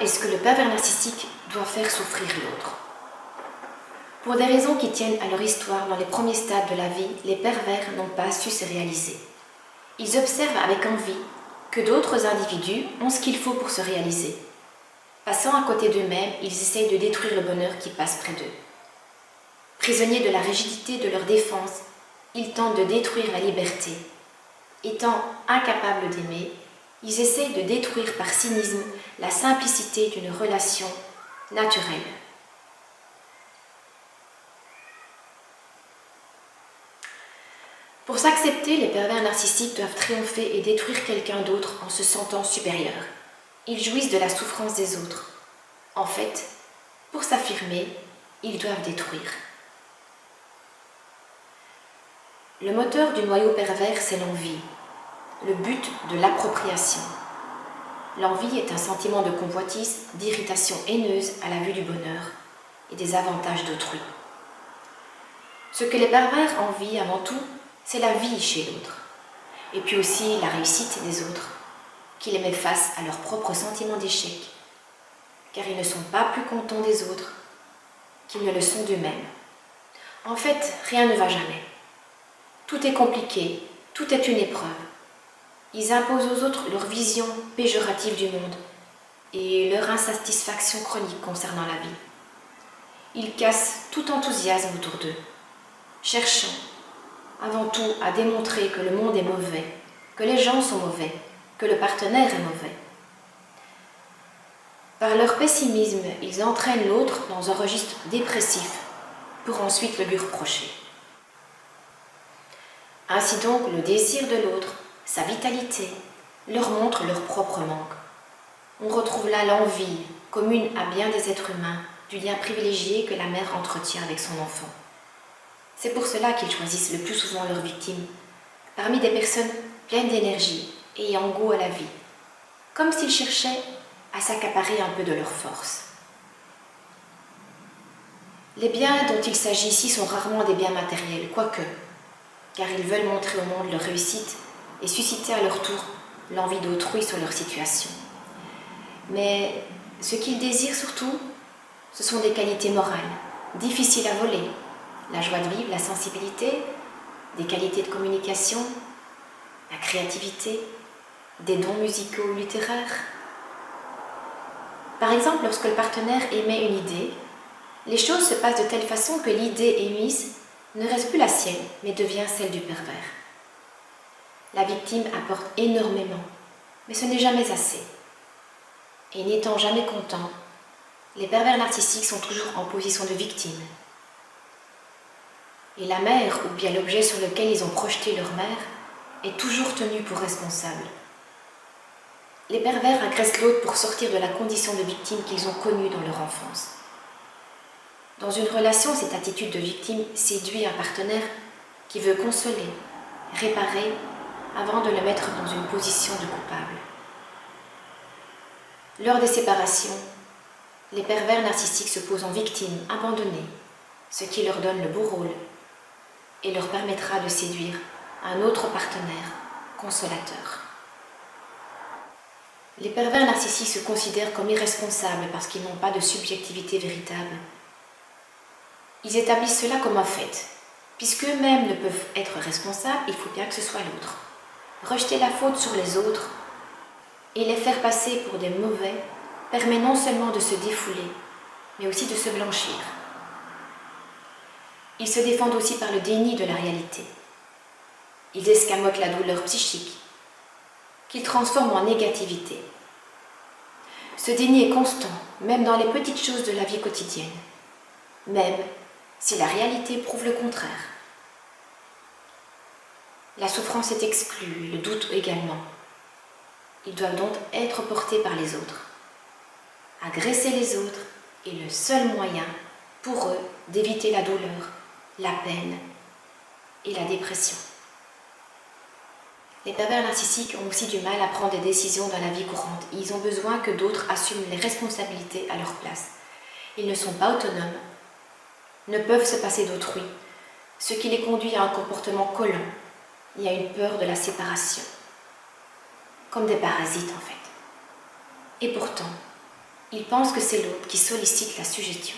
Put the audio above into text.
est-ce que le pervers narcissique doit faire souffrir l'autre? Pour des raisons qui tiennent à leur histoire, dans les premiers stades de la vie, les pervers n'ont pas su se réaliser. Ils observent avec envie que d'autres individus ont ce qu'il faut pour se réaliser. Passant à côté d'eux-mêmes, ils essayent de détruire le bonheur qui passe près d'eux. Prisonniers de la rigidité de leur défense, ils tentent de détruire la liberté. Étant incapables d'aimer, ils essayent de détruire par cynisme la simplicité d'une relation naturelle. Pour s'accepter, les pervers narcissiques doivent triompher et détruire quelqu'un d'autre en se sentant supérieur. Ils jouissent de la souffrance des autres. En fait, pour s'affirmer, ils doivent détruire. Le moteur du noyau pervers, c'est l'envie, le but de l'appropriation. L'envie est un sentiment de convoitise, d'irritation haineuse à la vue du bonheur et des avantages d'autrui. Ce que les pervers envient avant tout, c'est la vie chez l'autre, et puis aussi la réussite des autres, qui les met face à leur propre sentiment d'échec, car ils ne sont pas plus contents des autres qu'ils ne le sont d'eux-mêmes. En fait, rien ne va jamais. Tout est compliqué, tout est une épreuve. Ils imposent aux autres leur vision péjorative du monde et leur insatisfaction chronique concernant la vie. Ils cassent tout enthousiasme autour d'eux, cherchant avant tout à démontrer que le monde est mauvais, que les gens sont mauvais, que le partenaire est mauvais. Par leur pessimisme, ils entraînent l'autre dans un registre dépressif pour ensuite le lui reprocher. Ainsi donc, le désir de l'autre, sa vitalité, leur montre leur propre manque. On retrouve là l'envie, commune à bien des êtres humains, du lien privilégié que la mère entretient avec son enfant. C'est pour cela qu'ils choisissent le plus souvent leurs victimes, parmi des personnes pleines d'énergie et ayant goût à la vie, comme s'ils cherchaient à s'accaparer un peu de leur force. Les biens dont il s'agit ici sont rarement des biens matériels, quoique, car ils veulent montrer au monde leur réussite et susciter à leur tour l'envie d'autrui sur leur situation. Mais ce qu'ils désirent surtout, ce sont des qualités morales, difficiles à voler, la joie de vivre, la sensibilité, des qualités de communication, la créativité, des dons musicaux ou littéraires. Par exemple, lorsque le partenaire émet une idée, les choses se passent de telle façon que l'idée émise ne reste plus la sienne, mais devient celle du pervers. La victime apporte énormément, mais ce n'est jamais assez. Et n'étant jamais content, les pervers narcissiques sont toujours en position de victime. Et la mère, ou bien l'objet sur lequel ils ont projeté leur mère, est toujours tenu pour responsable. Les pervers agressent l'autre pour sortir de la condition de victime qu'ils ont connue dans leur enfance. Dans une relation, cette attitude de victime séduit un partenaire qui veut consoler, réparer, avant de le mettre dans une position de coupable. Lors des séparations, les pervers narcissiques se posent en victime, abandonnés, ce qui leur donne le beau rôle et leur permettra de séduire un autre partenaire consolateur. Les pervers narcissiques se considèrent comme irresponsables parce qu'ils n'ont pas de subjectivité véritable. Ils établissent cela comme un fait. Puisqu'eux-mêmes ne peuvent être responsables, il faut bien que ce soit l'autre. Rejeter la faute sur les autres et les faire passer pour des mauvais permet non seulement de se défouler, mais aussi de se blanchir. Ils se défendent aussi par le déni de la réalité. Ils escamotent la douleur psychique, qu'ils transforment en négativité. Ce déni est constant, même dans les petites choses de la vie quotidienne, même si la réalité prouve le contraire. La souffrance est exclue, le doute également. Ils doivent donc être portés par les autres. Agresser les autres est le seul moyen pour eux d'éviter la douleur, la peine et la dépression. Les pervers narcissiques ont aussi du mal à prendre des décisions dans la vie courante. Ils ont besoin que d'autres assument les responsabilités à leur place. Ils ne sont pas autonomes, ne peuvent se passer d'autrui, ce qui les conduit à un comportement collant et à une peur de la séparation, comme des parasites en fait. Et pourtant, Il pense que c'est l'autre qui sollicite la suggestion.